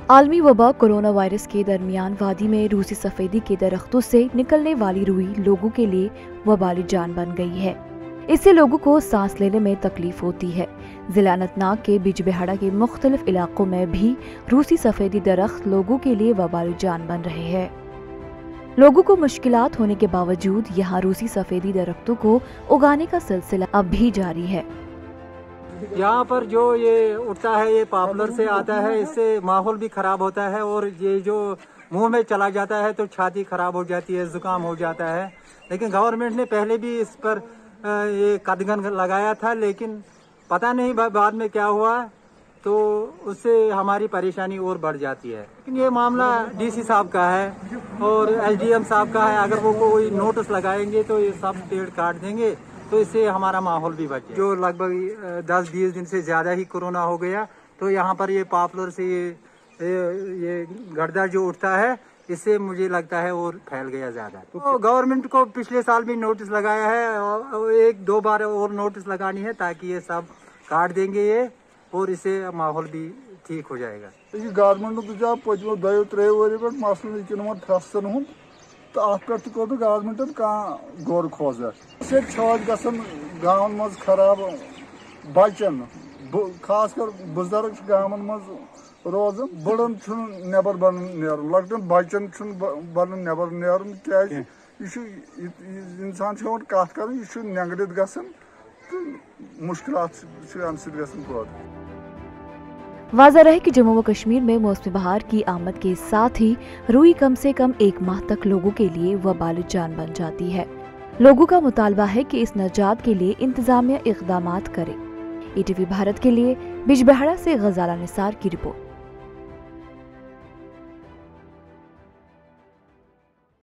आलमी वबा corona virus के दरमियान वादी में रूसी सफेदी के दरख्तों से निकलने वाली रुई लोगों के लिए वबाली जान बन गई है। इससे लोगों को सांस लेने में तकलीफ होती है। जिला अनंतनाग के बिजबेहड़ा के मुख्तलिफ इलाकों में भी रूसी सफेदी दरख्त लोगों के लिए वबाली जान बन रहे हैं। लोगों को मुश्किलात होने के बावजूद यहाँ रूसी सफेदी दरख्तों को उगाने का सिलसिला अब भी जारी है। यहाँ पर जो ये उठता है ये पॉपुलर से आता है, इससे माहौल भी खराब होता है और ये जो मुंह में चला जाता है तो छाती खराब हो जाती है, जुकाम हो जाता है। लेकिन गवर्नमेंट ने पहले भी इस पर ये कदगन लगाया था, लेकिन पता नहीं बाद में क्या हुआ, तो उससे हमारी परेशानी और बढ़ जाती है। लेकिन ये मामला डीसी साहब का है और एसडीएम साहब का है। अगर वो कोई नोटिस लगाएंगे तो ये सब पेड़ काट देंगे, तो इससे हमारा माहौल भी बचे। जो लगभग 10-20 दिन से ज़्यादा ही कोरोना हो गया, तो यहाँ पर ये पॉपुलर से ये गर्दा जो उठता है, इससे मुझे लगता है और फैल गया ज़्यादा। तो गवर्नमेंट को पिछले साल भी नोटिस लगाया है और 1-2 बार और नोटिस लगानी है, ताकि ये सब काट देंगे ये, और इससे माहौल भी ठीक हो जाएगा। गवर्नमेंट पचमो 2-3 वरी पे मसल फैसन हूँ तो अत पे गवर्नमेंट गौर खोजा छत गाँव मज खराब बचन खास कर बुजुर्ग गाँव मज रोजान बड़न नबर बन नेरन लकटन बचन बन नबर नेरन क्या इंसान कत कर नेंगड़ित गसन तो मुश्किलात पैदा। वाज़ह रहे कि जम्मू व कश्मीर में मौसम बहार की आमद के साथ ही रुई कम से कम 1 माह तक लोगों के लिए वबाल जान बन जाती है। लोगों का मुतालबा है कि इस नजात के लिए इंतजामिया इक़दामात करे। ईटीवी भारत के लिए बिजबेहड़ा से गजाला निसार की रिपोर्ट।